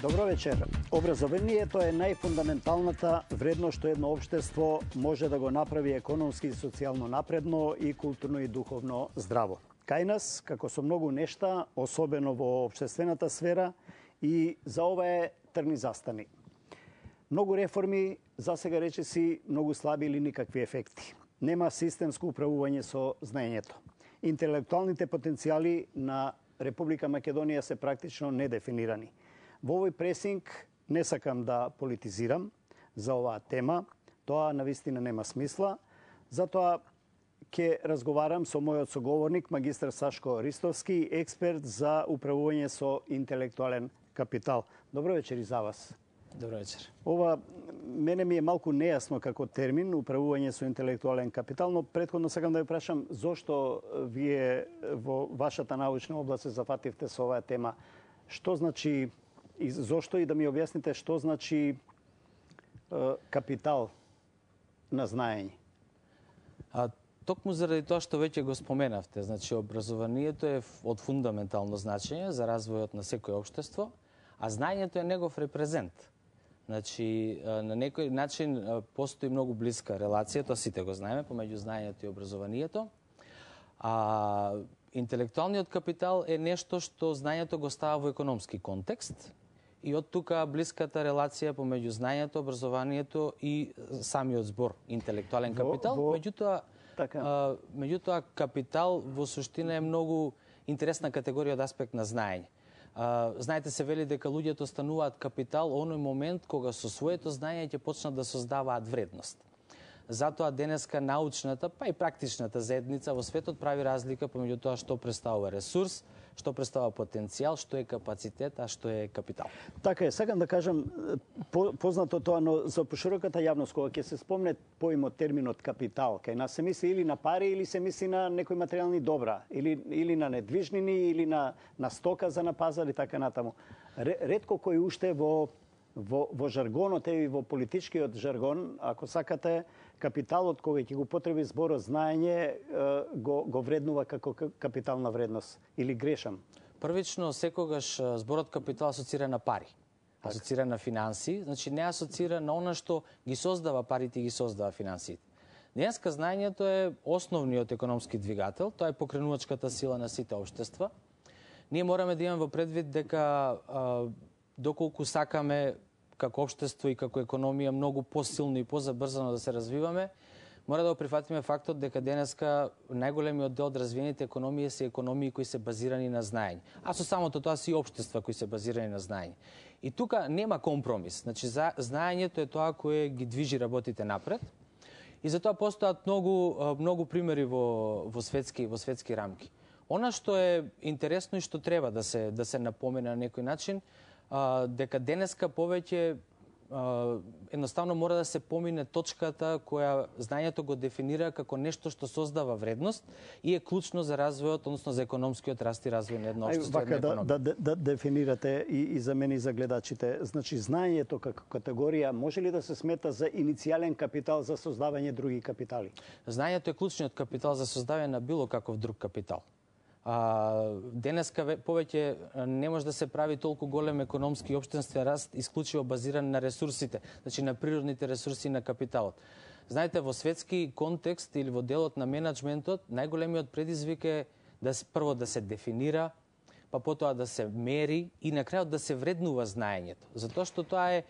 Добро вечер. Образованието е најфундаменталната вредност што едно општество може да го направи економски и социјално напредно и културно и духовно здраво. Кај нас, како со многу нешта, особено во општествената сфера, и за ова е трни застани. Многу реформи, засега речиси, многу слаби или никакви ефекти. Нема системско управување со знаењето. Интелектуалните потенцијали на Република Македонија се практично недефинирани. Во овој пресинг не сакам да политизирам за оваа тема, тоа навистина нема смисла, затоа ќе разговарам со мојот соговорник, магистар Сашко Ристовски, експерт за управување со интелектуален капитал. Добро вечер и за вас. Добро вечер. Ова мене ми е малку нејасно како термин, управување со интелектуален капитал, но претходно сакам да ви прашам зошто вие во вашата научна област се зафативте со оваа тема. Што значи и зошто, и да ми објасните што значи капитал на знаење? Токму заради тоа што веќе го споменавте, значи образованието е од фундаментално значење за развојот на секој општество, а знаењето е негов репрезент. Значи, на некој начин постои многу блиска релација, тоа сите го знаеме, помеѓу знаењето и образованието. А интелектуалниот капитал е нешто што знаењето го става во економски контекст и од тука блиската релација помеѓу знаењето, образованието и самиот збор интелектуален капитал. Меѓутоа, капитал во суштина е многу интересна категорија од аспект на знаење. Знаете, се вели дека луѓето стануваат капитал оној момент кога со своето знаење ќе почнат да создаваат вредност. Затоа денеска научната, па и практичната заедница во светот прави разлика помеѓу тоа што представува ресурс, што представува потенцијал, што е капацитет, а што е капитал. Така е, сакам да кажам познато тоа, но за пошироката јавност кога ќе се спомне поимот терминот капитал, кај нас се мисли или на пари или се мисли на некои материјални добра, или на недвижнини, или на стока за на пазар и така натаму. Ретко кој уште во жаргонот и во политичкиот жаргон, ако сакате, капиталот кога ќе го потреби зборот знаење го вреднува како капитална вредност, или грешам? Првично, секогаш зборот капитал асоцира на пари, асоцира на финанси, значи не асоцира на она што ги создава парите и ги создава финансите. Денеска знаењето е основниот економски двигател, тоа е покренувачката сила на сите општества. Ние мораме да имаме во предвид дека доколку сакаме како општество и како економија многу посилно и позабрзано да се развиваме, мора да го прифатиме фактот дека денеска најголемиот дел од развиените економии се економии кои се базирани на знаење. А со самото тоа се и општества кои се базирани на знаење. И тука нема компромис. Значи, знаењето е тоа кое ги движи работите напред. И затоа постојат многу примери во светски рамки. Она што е интересно и што треба да се напомене на некој начин, дека денеска повеќе едноставно мора да се помине точката која знаењето го дефинира како нешто што создава вредност и е клучно за развојот, односно за економскиот раст и развој на едно општество. Да дефинирате и за мене и за гледачите. Значи, знаењето како категорија може ли да се смета за иницијален капитал за создавање други капитали? Знаењето е клучниот капитал за создавање на било каков друг капитал. Денеска повеќе не може да се прави толку голем економски и општествен раст исклучиво базиран на ресурсите, значи на природните ресурси и на капиталот. Знаете, во светски контекст или во делот на менаџментот, најголемиот предизвик е прво да се дефинира, па потоа да се мери и на крајот да се вреднува знаењето. Затоа што тоа е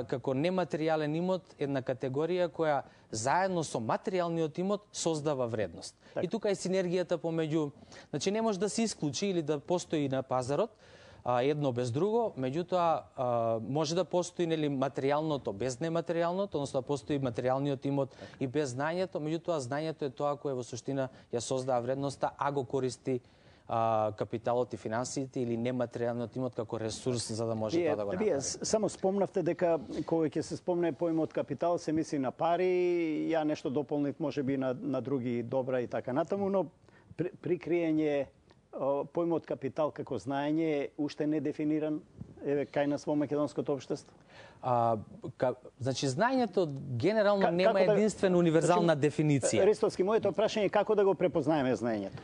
како нематеријален имот една категорија која заедно со материјалниот имот создава вредност. И тука е синергијата помеѓу, значи не може да се исклучи или да постои на пазарот едно без друго, меѓутоа може да постои материјалното без нематеријалното, односно да постои материјалниот имот и без знаењето, меѓутоа знаењето е тоа кое во суштина ја создава вредноста, а го користи капиталот и финансиите или нематеријалниот имот како ресурс за да може тоа да го направи. Вие само спомнавте дека кога ќе се спомне поимот капитал се мисли на пари, ја нешто дополнив можеби на други добра и така натаму, но прикриење поимот капитал како знаење уште не дефиниран кај нас во македонското општество? Значи, знаењето генерално нема единствена универзална дефиниција. Ристовски, моето прашање е како да го препознаеме знаењето?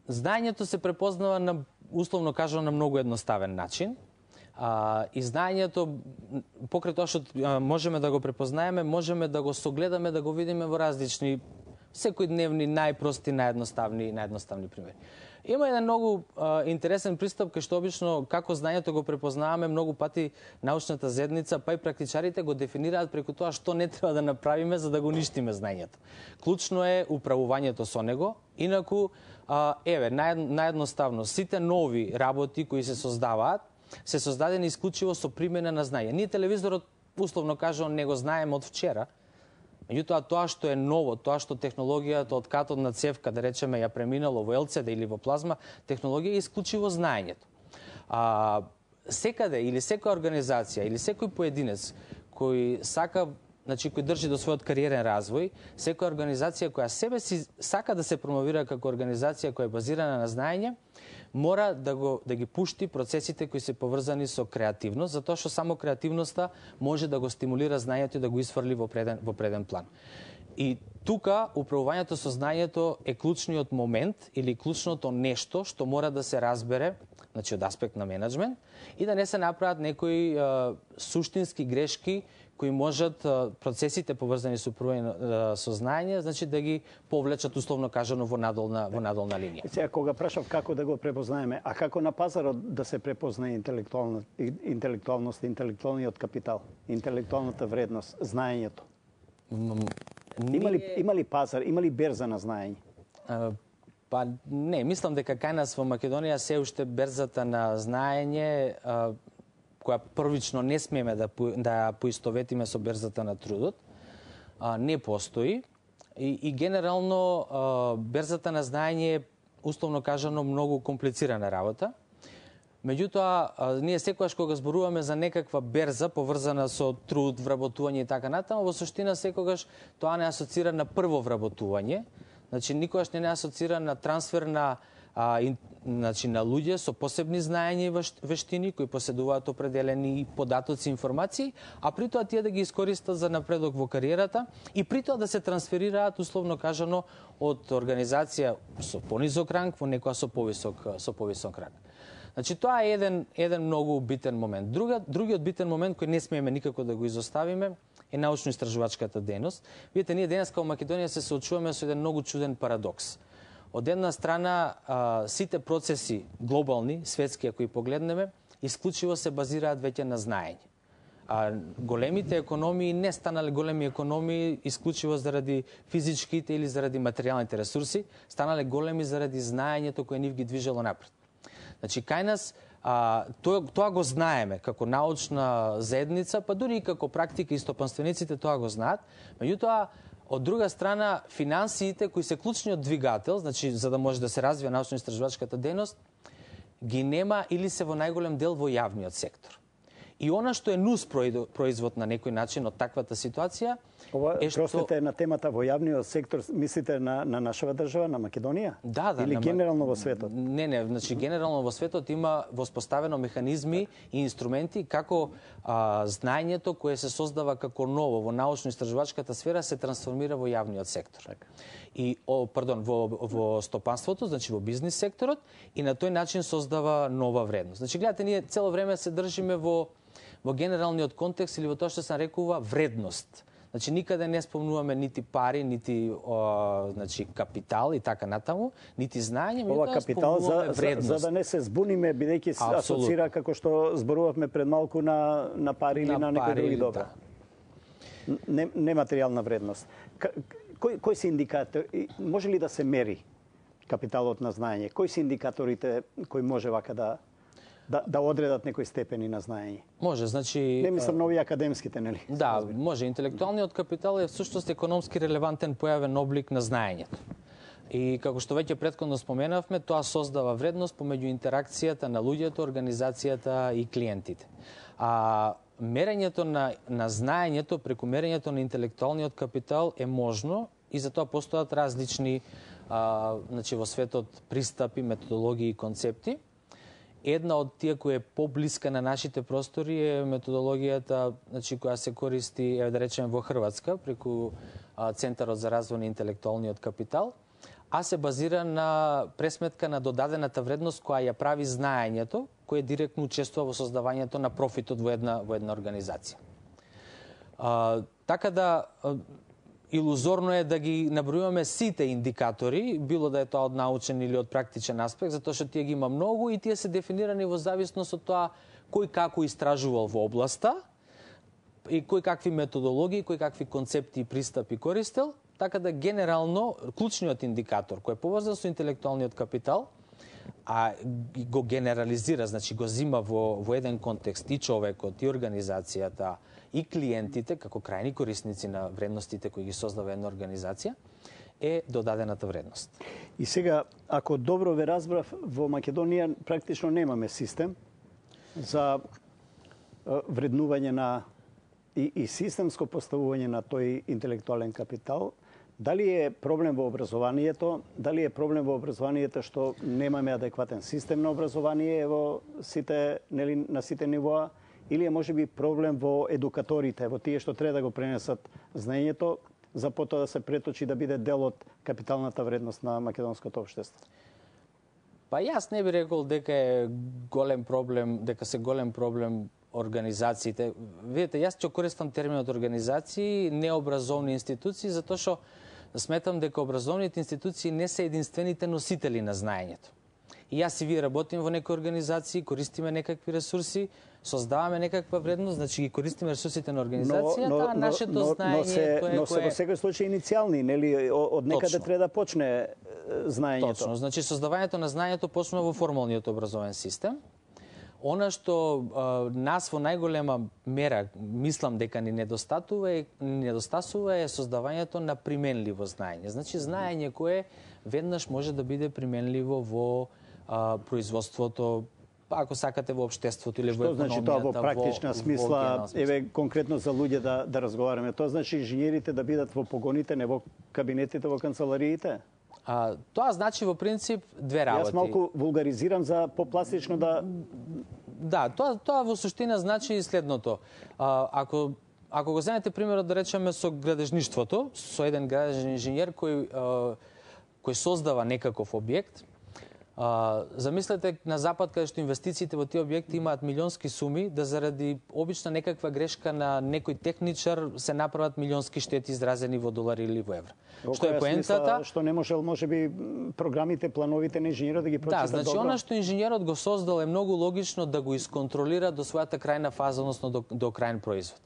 Знаењето се препознава на, условно кажано, на многу едноставен начин. И знаењето, покрај тоа што можеме да го препознаеме, можеме да го согледаме, да го видиме во различни секојдневни, најпрости, наједноставни примери. Има еден многу интересен пристап кај што обично како знаењето го препознаваме, многу пати научната заедница, па и практичарите го дефинираат преку тоа што не треба да направиме за да го уништиме знаењето. Клучно е управувањето со него, инаку наједноставно сите нови работи кои се создаваат се создадени исклучиво со примена на знаење. Ние телевизорот, условно кажано, не го знаеме од вчера. Меѓутоа, тоа што е ново, тоа што технологијата од катодна цевка, да речеме, ја преминало во ЛЦД или во плазма, технологија е исклучиво знаењето. Секаде или секоја организација или секој поединец кој сака, значи кој држи до својот кариерен развој, секоја организација која себе си сака да се промовира како организација која е базирана на знаење, мора да ги пушти процесите кои се поврзани со креативност, затоа што само креативноста може да го стимулира знаењето и да го исфрли во преден план. И тука управувањето со знаењето е клучниот момент или клучното нешто што мора да се разбере, значи од аспект на менеджмент, и да не се направат некои суштински грешки кои можат процесите поврзани со управување со знаење, значи да ги повлечат, условно кажано, во надолна линија. Сега, кога прашав како да го препознаеме, а како на пазарот да се препознае интелектуалност, интелектуалниот капитал, интелектуалната вредност, знаењето? Има ли пазар, има ли берза на знаење? Па не, мислам дека кај нас во Македонија се уште берзата на знаење, која првично не смееме да поистоветиме со берзата на трудот, не постои. И генерално берзата на знаење е, условно кажано, многу комплицирана работа. Меѓутоа, ние секогаш кога зборуваме за некаква берза поврзана со труд, вработување и така натаму, во суштина секогаш тоа не асоцира на прво вработување. Значи, никогаш не асоцира на трансфер на на луѓе со посебни знаења и вештини кои поседуваат определени податоци, информации, а при тоа тие да ги искористат за напредок во кариерата и при тоа да се трансферираат, условно кажано, од организација со понизок ранг во некоја со повисок ранг. Значи, тоа е еден многу битен момент. Другиот битен момент кој не смееме никако да го изоставиме е научно-истражувачката дејност. Видите, ние денес као Македонија се соочуваме со еден многу чуден парадокс. Од една страна, сите процеси глобални, светски, кои погледнеме, исклучиво се базираат веќе на знаење. Големите економии не станале големи економии исклучиво заради физичките или заради материјалните ресурси, станале големи заради знаењето кое нив ги движело напред. Значи, кај нас тоа го знаеме како научна заедница, па дури и како практика и стопанствениците тоа го знаат. Меѓутоа, од друга страна, финансиите кои се клучниот двигател, значи за да може да се развива научно-истражувачката дејност, ги нема или се во најголем дел во јавниот сектор. И она што е нус производ на некој начин од таквата ситуација е што... Простите, на темата во јавниот сектор, мислите на нашава држава, на Македонија? Да. Или генерално во светот? Не, значи генерално во светот има воспоставено механизми и инструменти како знаењето кое се создава како ново во научно-истражувачката сфера се трансформира во јавниот сектор. И во стопанството, значи во бизнис секторот, и на тој начин создава нова вредност. Значи гледате, ние цело време се држиме во генералниот контекст или во тоа што се нарекува вредност. Значи никаде не спомнуваме нити пари, нити значи капитал и така натаму, нити знаење, ова капитал за да не се збуниме бидејќи се асоцира како што зборувавме пред малку на пари или на некои други добра. Нематеријална вредност. Кои се индикатори, може ли да се мери капиталот на знаење? Кои се индикаторите кои може вака да одредат некои степени на знаење? Може, значи... Не мислам на овие академските, нели? Да, може. Интелектуалниот капитал е всушност економски релевантен појавен облик на знаењето. И како што веќе претходно споменавме, тоа создава вредност помеѓу интеракцијата на луѓето, организацијата и клиентите. Мерењето на знаењето преку мерењето на интелектуалниот капитал е можно и затоа постојат различни значи во светот пристапи, методологии и концепти. Една од тие која е поблиска на нашите простори е методологијата, значи која се користи, да речеме, во Хрватска преку Центарот за развој на интелектуалниот капитал, а се базира на пресметка на додадената вредност која ја прави знаењето, кое директно учествува во создавањето на профитот во една организација. Така да, илузорно е да ги набројуваме сите индикатори, било да е тоа од научен или од практичен аспект, затоа што тие ги има многу и тие се дефинирани во зависност од тоа кој како истражувал во областа и кој какви методологии, кој какви концепти и пристапи користел, така да генерално клучниот индикатор кој е поврзан со интелектуалниот капитал, а го генерализира, значи го зима во еден контекст и човекот, и организацијата, и клиентите, како крајни корисници на вредностите кои ги создава една организација, е додадената вредност. И сега, ако добро ве разбрав, во Македонија практично немаме систем за вреднување на и системско поставување на тој интелектуален капитал. Дали е проблем во образованието? Дали е проблем во образованието што немаме адекватен систем на образование во сите, нели, на сите нивоа? Или е можеби проблем во едукаторите, во тие што треба да го пренесат знаењето, за потоа да се преточи да биде дел од капиталната вредност на македонското општество? Па јас не би рекол дека е голем проблем, дека се голем проблем организациите. Видите, јас ќе користам терминот организации, не образовни институции, затоа што сметам дека образовните институции не се единствените носители на знаењето. И јас и вие работиме во некои организации, користиме некакви ресурси, создаваме некаква вредност, значи ги користиме ресурсите на организацијата, а нашето знаење но се во секој случај иницијални, нели, од некаде треба да почне знаењето. Точно, значи создавањето на знаењето почнува во формалниот образовен систем. Она што нас во најголема мера мислам дека ни недостасува е создавањето на применливо знаење. Значи знаење кое веднаш може да биде применливо во производството, ако сакате во општеството или во економијата. Што значи тоа во практична смисла, еве конкретно за луѓе да разговараме? Тоа значи инженерите да бидат во погоните, не во кабинетите, во канцелариите? Тоа значи во принцип две работи. Јас малку вулгаризирам за попластично да... Да, тоа во суштина значи и следното. Ако го земете примерот да речеме со градежништвото, со еден градежен инженер кој создава некаков објект, замислете на запад каде што инвестициите во тие објекти имаат милионски суми, да заради обична некаква грешка на некој техничар се направат милионски штети изразени во долари или во евра. Што е поентата? Што не можел можеби програмите, плановите на инженерот да ги прочита добро. Да, значи она што инженерот го создал е многу логично да го исконтролира до својата крајна фаза, односно до крајен производ.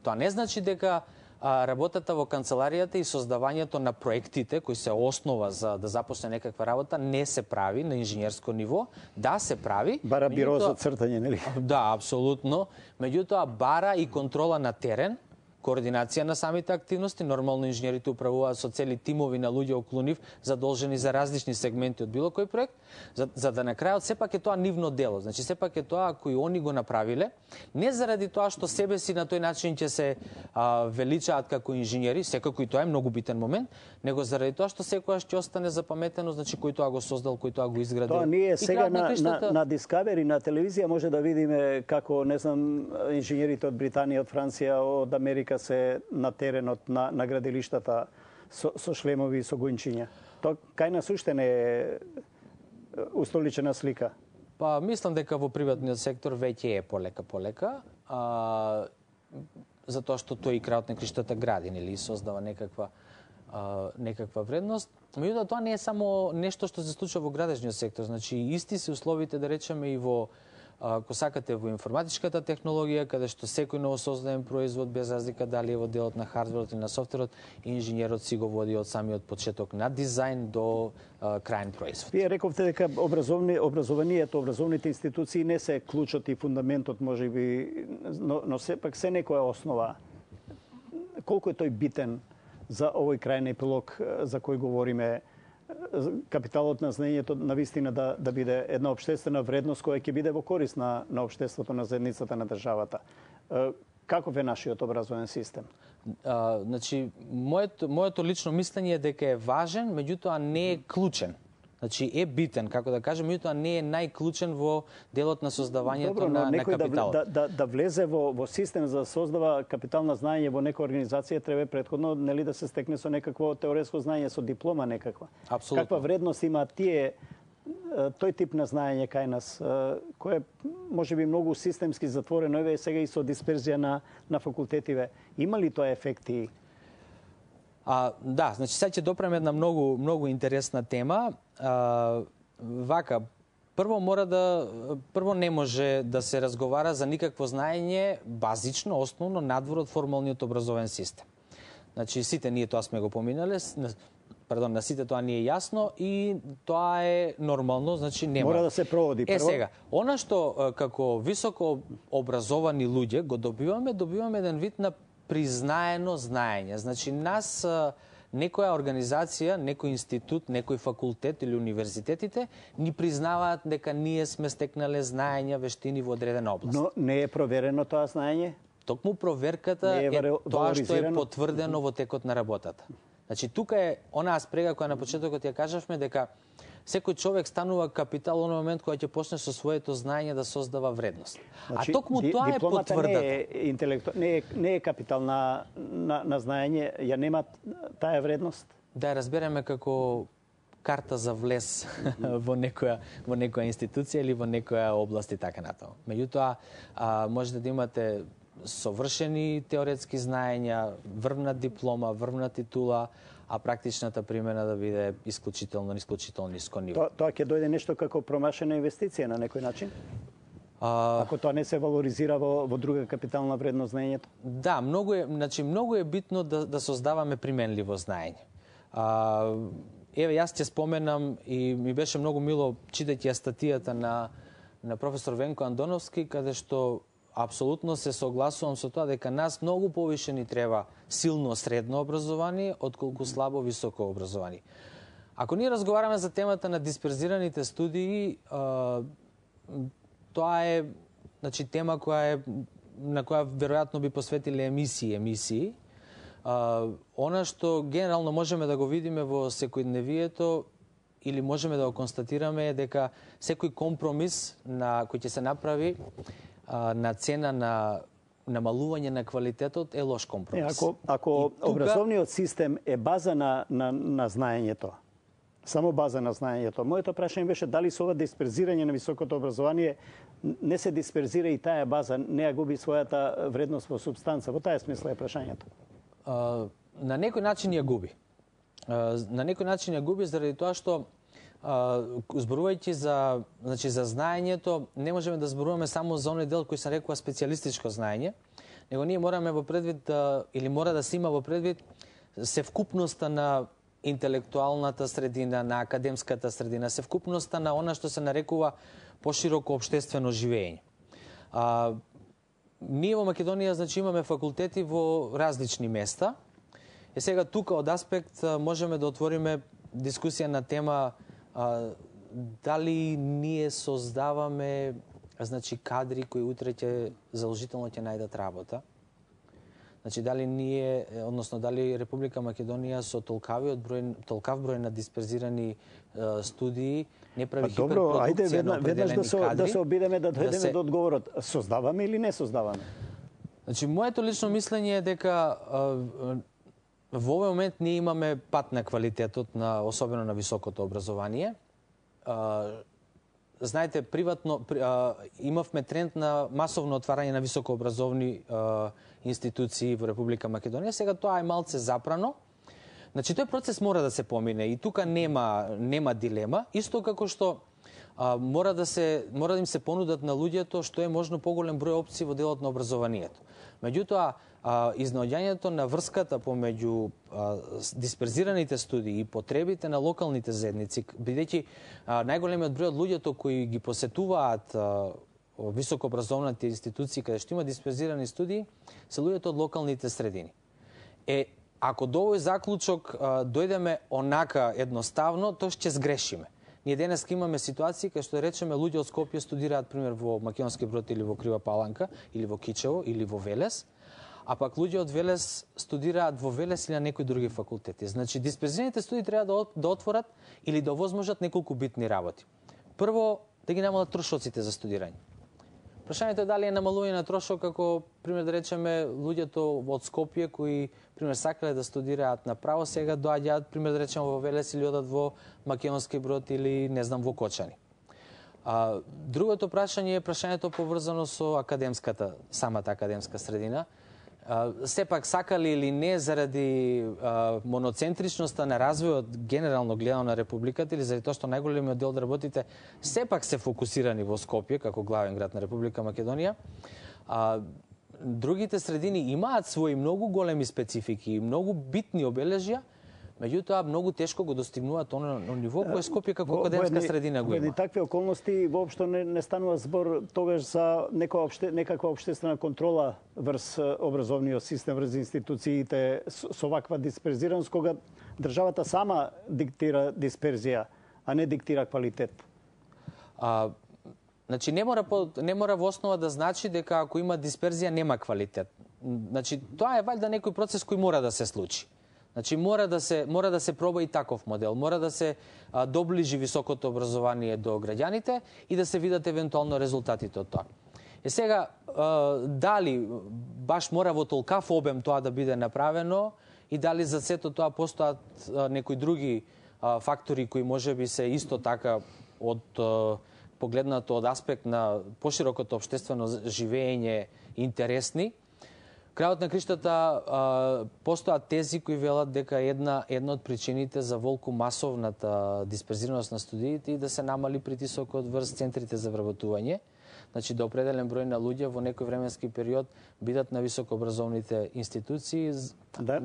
Тоа не значи дека работата во канцеларијата и создавањето на проектите, кои се основа за да започне некаква работа, не се прави на инженерско ниво. Да, се прави. Бара биро за цртање, нели? Да, апсолутно. Меѓутоа, бара и контрола на терен, координација на самите активности. Нормално инженерите управуваат со цели тимови на луѓе околу нив, задолжени за различни сегменти од било кој проект, за да на крајот сепак е тоа нивно дело. Значи сепак е тоа кои они го направиле, не заради тоа што себе си на тој начин ќе се величаат како инженери, секако и тоа е многу битен момент, него заради тоа што секогаш ќе остане запаметено, значи кој тоа го создал, кој тоа го изградил. Тоа ние сега на Discovery, на телевизија може да видиме како, не знам, инженерите од Британија, од Франција, од Америка се на теренот на градилиштата со шлемови и со гончиња. Тоа кај нас уште не е устоличена слика. Па мислам дека во приватниот сектор веќе е полека, затоа што тој и крајот на криштата гради, нели, создава некаква вредност. Меѓутоа тоа не е само нешто што се случува во градежниот сектор, значи исти се условите да речеме и во ако сакате во информатичката технологија, каде што секој новосоздаден производ, без разлика дали е во делот на хардверот или на софтверот, инженерот си го води од самиот почеток на дизајн до крајен производ. Вие рековте дека образованието, образовните институции не се клучот и фундаментот, можеби, но сепак се некоја основа. Колку е тој битен за овој крајен епилог за кој говориме? Капиталот на знаењето навистина да биде една општествена вредност која ќе биде во корист на општеството, на заедницата, на државата. Каков е нашиот образовен систем? Значи, моето лично мислење е дека е важен, меѓутоа не е клучен. Значи е битен, како да кажем, меѓутоа не е најклучен во делот на создавањето на капитал. Да влезе во систем за да создава капитална знаење во некоја организација треба претходно нели да се стекне со некакво теоретско знаење, со диплома некаква. Апсолутно. Каква вредност има тој тип на знаење кај нас, кој е можеби многу системски затворено, еве сега и со дисперзија на факултетиве. Има ли тоа ефекти? Да, значи сега ќе допреме една многу интересна тема. Вака, прво не може да се разговара за никакво знаење базично, основно надвор од формалниот образовен систем. Значи сите ние тоа сме го поминале, на сите тоа ни е јасно и тоа е нормално, значи нема. Мора да се проводи прво. Сега, она што како високо образовани луѓе го добиваме еден вид на признаено знаење. Значи нас некоја организација, некој институт, некој факултет или универзитетите ни признаваат дека ние сме стекнале знаења, вештини во одредена област. Но не е проверено тоа знаење? Токму проверката е тоа што е потврдено во текот на работата. Значи тука е онаа спрега која на почетокот ја кажавме дека секој човек станува капитал во момент кога ќе почне со своето знаење да создава вредност. Значи, токму тоа е потврдата. Не е капитал на знаење, ја нема таа вредност? Да ја разбереме како карта за влез во некоја институција или во некоја област и така натаму. Меѓутоа, можете да имате совршени теоретски знаења, врвна диплома, врвна титула, а практичната примена да биде исклучително ниско ниво. Тоа ќе дојде нешто како промашена инвестиција на некој начин? Ако тоа не се валоризира во друга капитална вредност знаењето? Да, многу е битно да создаваме применливо знаење. Еве, јас ќе споменам и ми беше многу мило читајќи статијата на професор Венко Андоновски, каде што апсолутно се согласувам со тоа дека нас многу повише ни треба силно средно образование, отколку слабо високо образование. Ако ние разговараме за темата на дисперзираните студии, тоа е тема на која веројатно би посветиле емисии. Она што генерално можеме да го видиме во секојдневието или можеме да го констатираме е дека секој компромис кој ќе се направи на цена на намалување на квалитетот е лош компромис. Ако образовниот систем е база на знаењето, само база на знаењето, моето прашање беше дали со ова дисперзирање на високото образование не се дисперзира и таа база, не ја губи својата вредност во субстанца. Во таа смисла е прашањето. На некој начин ја губи. Заради тоа што зборувајќи за знаењето, не можеме да зборуваме само за оној дел кој се рекува специјалистичко знаење, него ние мора да се има во предвид севкупноста на интелектуалната средина, на академската средина, севкупноста на она што се нарекува пошироко општествено живење. Ние во Македонија имаме факултети во различни места. И сега тука од аспект можеме да отвориме дискусија на тема дали ние создаваме кадри кои утре задолжително ќе најдат работа. Дали Република Македонија со толкав број на дисперзирани студии не прави хиперпродукција на определени кадри. Да се обидеме да дојдеме до одговорот. Создаваме или не создаваме? Моето лично мислење е дека во овој момент ние имаме пат на квалитетот, особено на високото образование. Знаете, имавме тренд на масовно отварање на високообразовни институции во Република Македонија. Сега тоа е малце запрано. Тој процес мора да се помине и тука нема дилема. Исто како што мора да им се понудат на луѓето што е можно поголем број опции во делот на образованието. Меѓутоа, изнаоѓањето на врската помеѓу дисперзираните студии и потребите на локалните заедници, бидејќи најголемиот број од луѓето кои ги посетуваат високообразовните институции каде што има дисперзирани студии, се луѓето од локалните средини. Ако до овој заклучок дојдеме онака едноставно, тоа ќе сгрешиме. Ние денес имаме ситуации кај што речеме луѓе од Скопје студираат пример во Македонски Брод или во Крива Паланка или во Кичево или во Велес, а пак луѓе од Велес студираат во Велес или на некои други факултети. Значи, дисперзираните студии треба да отворат или да овозможат неколку битни работи. Прво, да ги намалат трошоците за студирање. Прашањето е дали е намалување на трошок, ако, пример, да речеме, луѓето од Скопје кои, пример, сакале да студираат на право, сега доаѓаат, пример, да речеме, во Велес или одат во Македонски Брод или, не знам, во Кочани. Другото прашање е прашањето поврзано со самата академска средина. Сепак сакали или не заради моноцентричноста на развојот генерално гледано на Републиката или заради тоа што најголемиот дел од работите сепак се фокусирани во Скопје како главен град на Република Македонија. Другите средини имаат своји многу големи специфики и многу битни обележја, меѓутоа многу тешко го достигнуваат оно ниво кое Скопје како академска средина го има. Во такви околности воопшто не станува збор тогаш за некаква општествена контрола врз образовниот систем, врз институциите со ваква дисперзираност, кога државата сама диктира дисперзија, а не диктира квалитет. Значи не мора во основа да значи дека ако има дисперзија нема квалитет. Значи тоа е валјда некој процес кој мора да се случи. Значи мора да се проба и таков модел, мора да се доближи високото образование до граѓаните и да се видат евентуално резултатите од тоа. Сега дали баш мора во толкав обем тоа да биде направено и дали за сето тоа постојат некои други фактори кои можеби се исто така од погледнато од аспект на поширокото општествено живење интересни. Крајот на криштата постојат тези кои велат дека една од причините за волку масовната дисперзираност на студиите и да се намали притисокот врз центрите за вработување. Значи да определен број на луѓе во некој временски период бидат на високообразовните институции, кога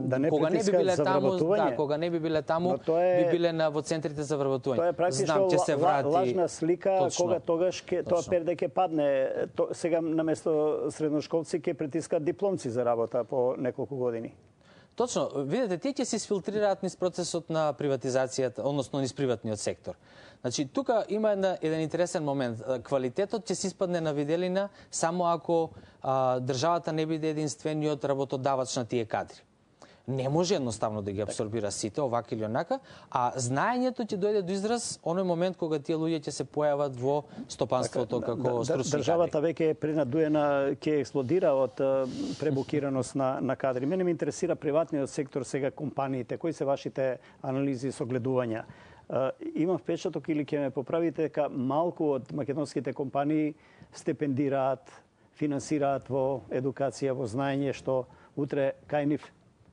не би биле таму, кога не би биле таму, би биле во центрите за вработување. Тоа е практично лажна слика, кога тогаш тоа перде ќе падне. Сега наместо средношколци ќе притискат дипломци за работа по неколку години. Точно, видите, тие ќе се сфилтрираат низ процесот на приватизацијата, односно низ приватниот сектор. Значи, тука има еден интересен момент. Квалитетот ќе се испадне на виделина само ако државата не биде единствениот работодавач на тие кадри. Не може едноставно да ги абсорбира сите, овака или онака, а знаењето ќе дојде до израз оној момент кога тие луѓе ќе се појават во стопанството како стручни кадри. Државата веќе е принадуена, ќе експлодира од пребукираност на кадри. Мене ме интересира приватниот сектор, сега компаниите. Кои се вашите анализи и согледувања? Имам впечаток или ќе ме поправите дека малку од македонските компании стипендираат, финансираат во едукација, во знаење, што утре кај нив,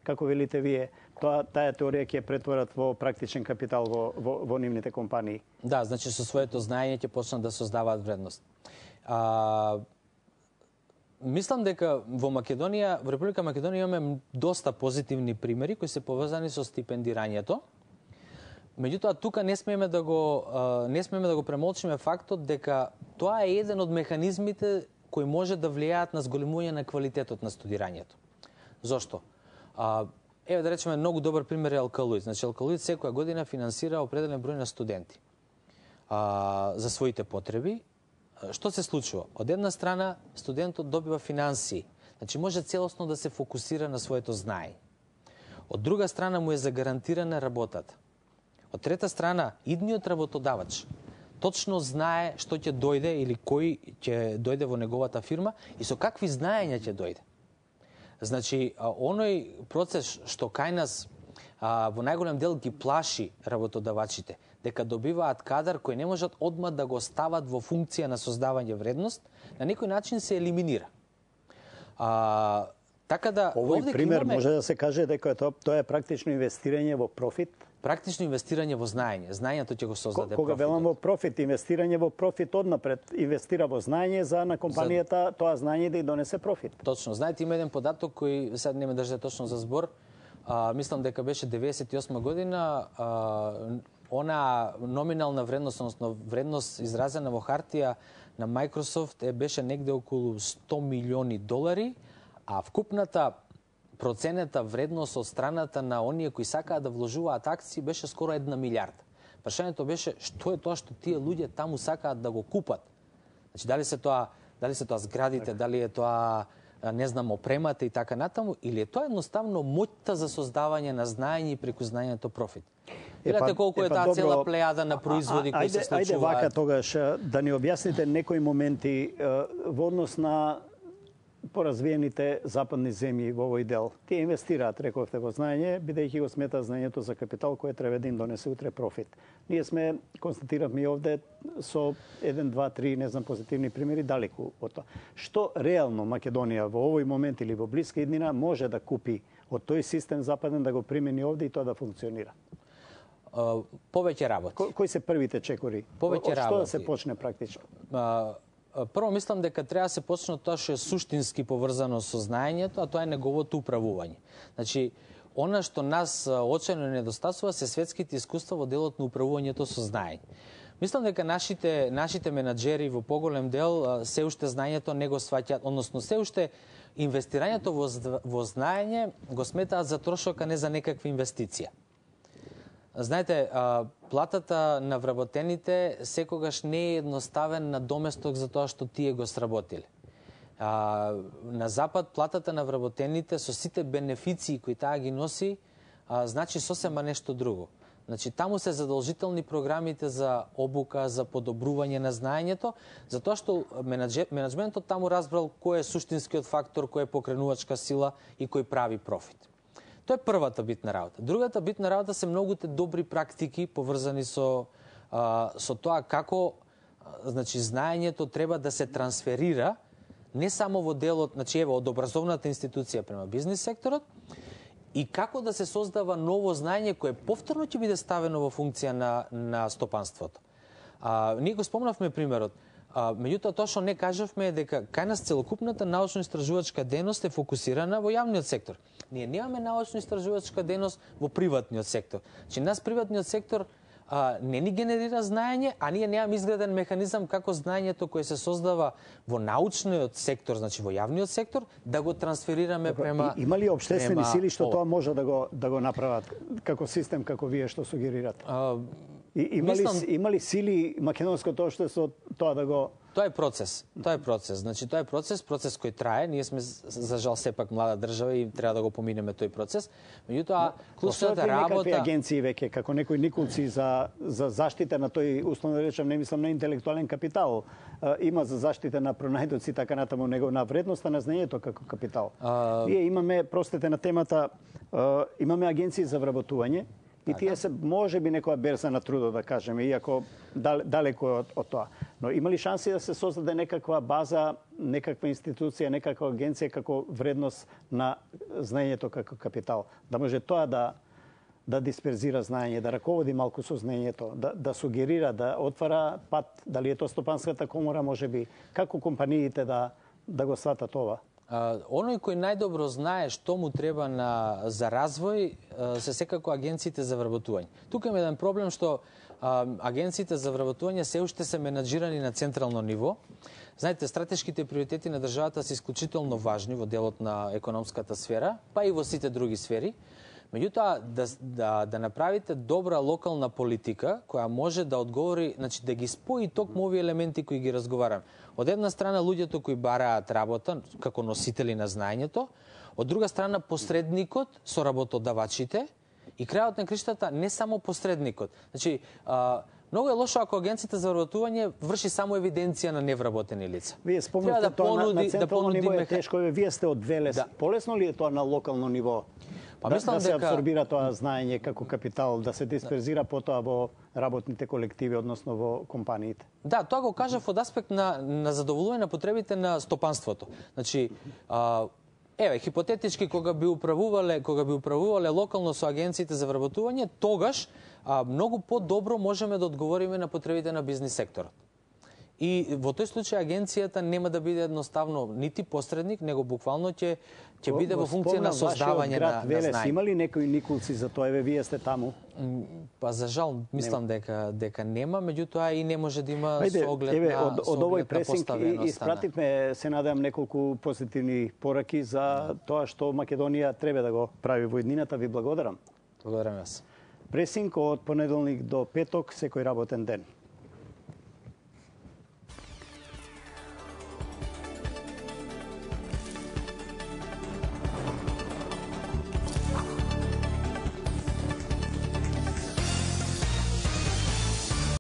како велите вие, таа теорија ќе претворат во практичен капитал во нивните компании. Да, значи со своето знаење ќе почнат да создаваат вредност. Мислам дека во Македонија, во Република Македонија имаме доста позитивни примери кои се поврзани со стипендирањето. Меѓутоа тука не смееме да го премолчиме фактот дека тоа е еден од механизмите кои може да влијаат на зголемување на квалитетот на студирањето. Зошто? Еве да речеме многу добар пример е Алкалуид. Значи Алкалуид секоја година финансира определен број на студенти за своите потреби. Што се случува? Од една страна студентот добива финансии, значи може целосно да се фокусира на своето знаење. Од друга страна му е загарантирана работата. Од трета страна, идниот работодавач точно знае што ќе дојде или кој ќе дојде во неговата фирма и со какви знаења ќе дојде. Значи, оној процес што кај нас во најголем дел ги плаши работодавачите, дека добиваат кадар кој не можат одма да го стават во функција на создавање вредност, на некој начин се елиминира. Така да овој пример може да се каже дека тоа е практично инвестирање во профит. Практично инвестирање во знаење. Знаењето ќе го создаде профит. Кога велам во профит, инвестирање во профит однапред, инвестира во знаење за на компанијата тоа знаење да ја донесе профит. Точно. Знаете, има еден податок кој сега не ме држите точно за збор. Мислам дека беше 98 година, она номинална вредност, односно вредност изразена во хартија на Microsoft беше негде околу $100 милиони, а вкупната проценета вредност од страната на оние кои сакаат да вложуваат акции беше скоро 1 милиарда. Прашањето беше што е тоа што тие луѓе таму сакаат да го купат. Значи дали се тоа зградите, дали е тоа не знам, опремата и така натаму, или е тоа едноставно моќта за создавање на знаење и преку знаењето профит? Гледате колку е таа цела плејада на производи кои се случуваат. Ајде вака тогаш да ни објасните некои моменти во однос на поразвиените западни земји во овој дел. Тие инвестираат, рековте, во знаење, бидејќи го сметаат знаењето за капитал кој треба да им донесе утре профит. Ние сме, констатиравме и овде, со 1, 2, 3, не знам, позитивни примери далеку од тоа. Што реално Македонија во овој момент или во блиска иднина може да купи од тој систем западен да го примени овде и тоа да функционира? Повеќе работи. Кои се првите чекори? Повеќе работи. Што да се почне практично? Прво мислам дека треба да се почне тоа што е суштински поврзано со знаењето, а тоа е неговото управување. Значи, она што нас очено недостасува се светските искуства во делот на управувањето со знаење. Мислам дека нашите менаџери во поголем дел се уште знаењето не го сваќаат, односно се уште инвестирањето во знаење го сметаат за трошок, а не за некаква инвестиција. Знаете, платата на вработените секогаш не е едноставен надоместок за тоа што тие го сработиле. На Запад платата на вработените со сите бенефиции кои таа ги носи, значи сосема нешто друго. Значи, таму се задолжителни програмите за обука, за подобрување на знаењето, затоа што менеджментот таму разбрал кој е суштинскиот фактор, кој е покренувачка сила и кој прави профит. Тоа е првата битна работа. Другата битна работа се многуте добри практики поврзани со тоа како значи знаењето треба да се трансферира не само во делот, значи ево од образовната институција према бизнис секторот, и како да се создава ново знаење кое повторно ќе биде ставено во функција на стопанството. Ние го спомнавме примерот. Меѓутоа, тоа што не кажавме е дека кај нас целокупната научно-истражувачка дејност е фокусирана во јавниот сектор. Ние немаме научно-истражувачка дејност во приватниот сектор. Значи, нас приватниот сектор не ни генерира знаење, а ние немаме изграден механизам како знаењето кое се создава во научниот сектор, значи во јавниот сектор, да го трансферираме према... Има ли обштествени сили што тоа може да го направат како систем, како вие што сугерирате? Има ли сили македонското општество тоа да го... Тоа е процес. Значи, тоа е процес кој трае. Ние сме, за жал, сепак млада држава и треба да го поминеме тој процес. Меѓутоа, клучната работа... Некакви агенции веќе, како некои николци за заштита на тој, условно речем, не мислам на интелектуален капитал, има за заштита на пронајдоци, така натаму, него на вредноста на знаењето како капитал. Ние имаме, простете на темата, имаме агенции за вработување, и тие се може би некоја берза на трудот, да кажеме, иако далеко од тоа. Но има ли шанси да се создаде некаква база, некаква институција, некаква агенција како вредност на знаењето како капитал? Да може тоа да дисперзира знаење, да раководи малку со знаењето, да сугерира, да отвара пат, дали е тоа стопанската комора, може би, како компаниите да го сватат ова? Оној кој најдобро знае што му треба за развој се секако агенциите за вработување. Тука има еден проблем што агенциите за вработување се уште се менаџирани на централно ниво. Знаете, стратешките приоритети на државата се исклучително важни во делот на економската сфера, па и во сите други сфери. Меѓутоа, да направите добра локална политика која може да одговори, значи да ги спои токму овие елементи кои ги разговарам. Од една страна луѓето кои бараат работа како носители на знаењето, од друга страна посредникот со работодавачите и крајот на криштата не само посредникот. Значи, многу е лошо ако агенцијата за вработување врши само евиденција на невработени лица. Вие спомнате тоа на централно ниво е тешко, вие сте од две лес. Полесно ли е тоа на локално ниво? Да се абсорбира тоа знаење како капитал, да се дисперзира потоа во работните колективи, односно во компаниите? Да, тоа го кажав од аспект на задоволување на потребите на стопанството. Значи, хипотетички кога би управувале локално со агенциите за вработување, тогаш многу по-добро можеме да одговориме на потребите на бизнис секторот. И во тој случај агенцијата нема да биде едноставно нити посредник, него буквално ќе биде во функција на создавање на знаење. Има ли некои николци за тоа? Вие сте таму? Па за жал мислам дека нема, меѓутоа и не може да има со оглед на од овој пресинг испративме, се надевам, неколку позитивни пораки за тоа што Македонија треба да го прави во иднината. Ви благодарам. Благодарам јас. Пресинг од понеделник до петок, секој работен ден.